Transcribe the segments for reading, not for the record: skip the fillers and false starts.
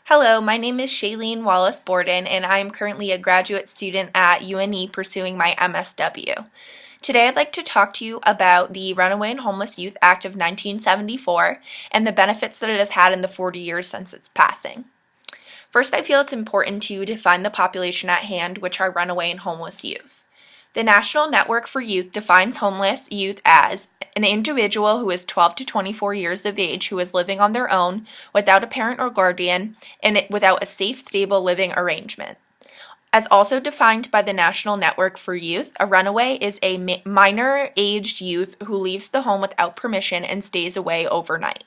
Hello, my name is Shailene Wallace-Borden, and I am currently a graduate student at UNE pursuing my MSW. Today I'd like to talk to you about the Runaway and Homeless Youth Act of 1974 and the benefits that it has had in the 40 years since its passing. First, I feel it's important to define the population at hand, which are runaway and homeless youth. The National Network for Youth defines homeless youth as an individual who is 12 to 24 years of age who is living on their own without a parent or guardian and without a safe, stable living arrangement. As also defined by the National Network for Youth, a runaway is a minor-aged youth who leaves the home without permission and stays away overnight.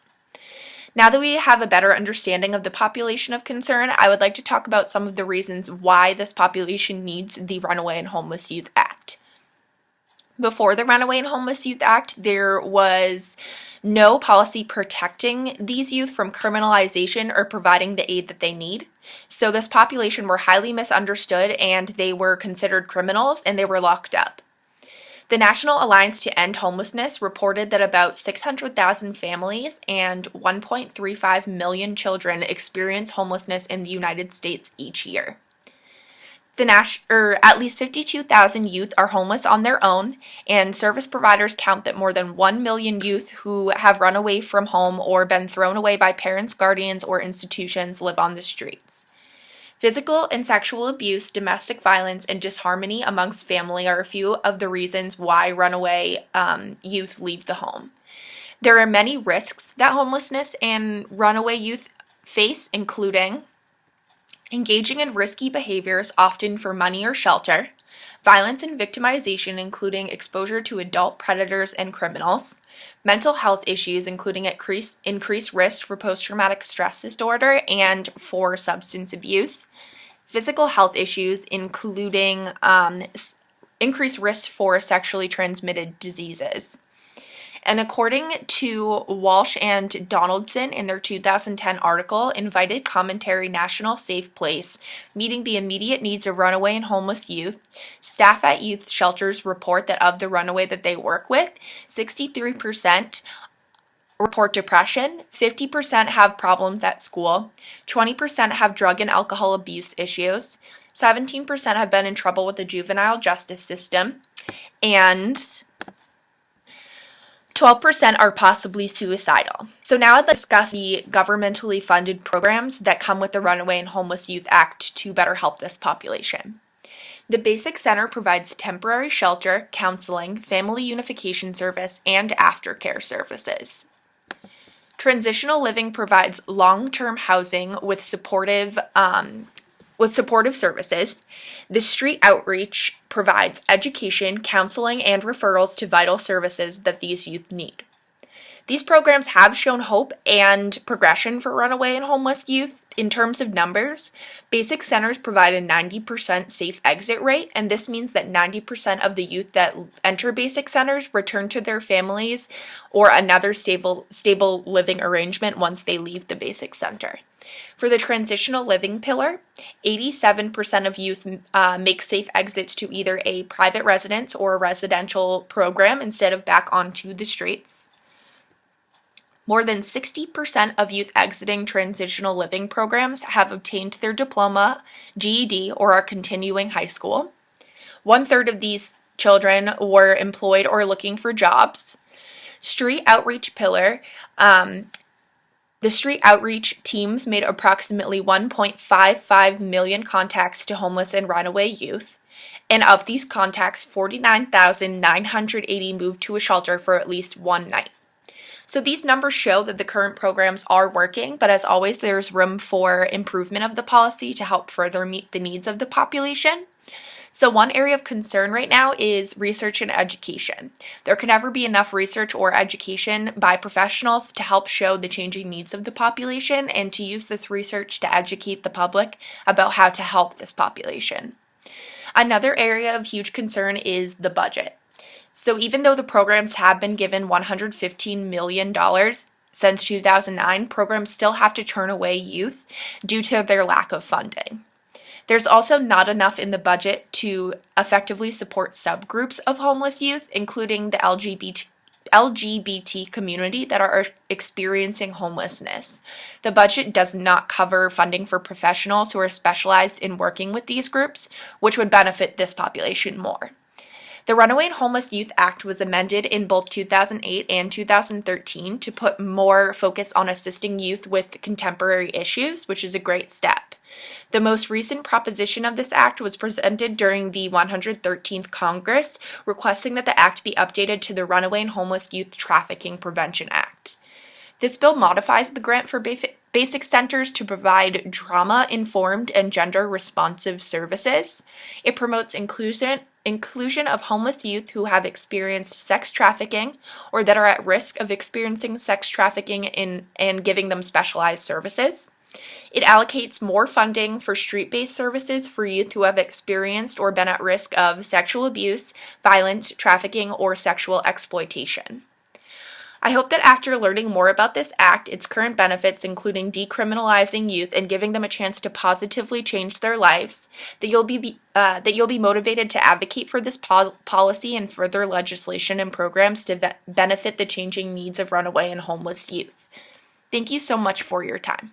Now that we have a better understanding of the population of concern, I would like to talk about some of the reasons why this population needs the Runaway and Homeless Youth Act. Before the Runaway and Homeless Youth Act, there was no policy protecting these youth from criminalization or providing the aid that they need. So this population were highly misunderstood and they were considered criminals and they were locked up. The National Alliance to End Homelessness reported that about 600,000 families and 1.35 million children experience homelessness in the United States each year. At least 52,000 youth are homeless on their own, and service providers count that more than 1 million youth who have run away from home or been thrown away by parents, guardians, or institutions live on the streets. Physical and sexual abuse, domestic violence, and disharmony amongst family are a few of the reasons why runaway youth leave the home. There are many risks that homelessness and runaway youth face, including engaging in risky behaviors, often for money or shelter, violence and victimization, including exposure to adult predators and criminals, mental health issues, including increased risk for post-traumatic stress disorder and for substance abuse, physical health issues, including increased risk for sexually transmitted diseases. And according to Walsh and Donaldson in their 2010 article, Invited Commentary National Safe Place, Meeting the Immediate Needs of Runaway and Homeless Youth, staff at youth shelters report that of the runaway that they work with, 63% report depression, 50% have problems at school, 20% have drug and alcohol abuse issues, 17% have been in trouble with the juvenile justice system, and 12% are possibly suicidal. So now I'd like to discuss the governmentally funded programs that come with the Runaway and Homeless Youth Act to better help this population. The Basic Center provides temporary shelter, counseling, family unification service, and aftercare services. Transitional Living provides long-term housing with supportive services. The Street Outreach provides education, counseling, and referrals to vital services that these youth need. These programs have shown hope and progression for runaway and homeless youth. In terms of numbers, basic centers provide a 90% safe exit rate, and this means that 90% of the youth that enter basic centers return to their families or another stable living arrangement once they leave the basic center. For the transitional living pillar, 87% of youth make safe exits to either a private residence or a residential program instead of back onto the streets. More than 60% of youth exiting transitional living programs have obtained their diploma, GED, or are continuing high school. 1/3 of these children were employed or looking for jobs. Street outreach pillar, the street outreach teams made approximately 1.55 million contacts to homeless and runaway youth, and of these contacts, 49,980 moved to a shelter for at least one night. So these numbers show that the current programs are working, but as always, there's room for improvement of the policy to help further meet the needs of the population. So one area of concern right now is research and education. There can never be enough research or education by professionals to help show the changing needs of the population and to use this research to educate the public about how to help this population. Another area of huge concern is the budget. So even though the programs have been given $115 million since 2009, programs still have to turn away youth due to their lack of funding. There's also not enough in the budget to effectively support subgroups of homeless youth, including the LGBT community that are experiencing homelessness. The budget does not cover funding for professionals who are specialized in working with these groups, which would benefit this population more. The Runaway and Homeless Youth Act was amended in both 2008 and 2013 to put more focus on assisting youth with contemporary issues, which is a great step. The most recent proposition of this act was presented during the 113th Congress, requesting that the act be updated to the Runaway and Homeless Youth Trafficking Prevention Act. This bill modifies the grant for basic centers to provide trauma-informed and gender-responsive services. It promotes inclusion of homeless youth who have experienced sex trafficking or that are at risk of experiencing sex trafficking and giving them specialized services. It allocates more funding for street-based services for youth who have experienced or been at risk of sexual abuse, violence, trafficking, or sexual exploitation. I hope that after learning more about this act, its current benefits, including decriminalizing youth and giving them a chance to positively change their lives, that you'll be motivated to advocate for this policy and further legislation and programs to benefit the changing needs of runaway and homeless youth. Thank you so much for your time.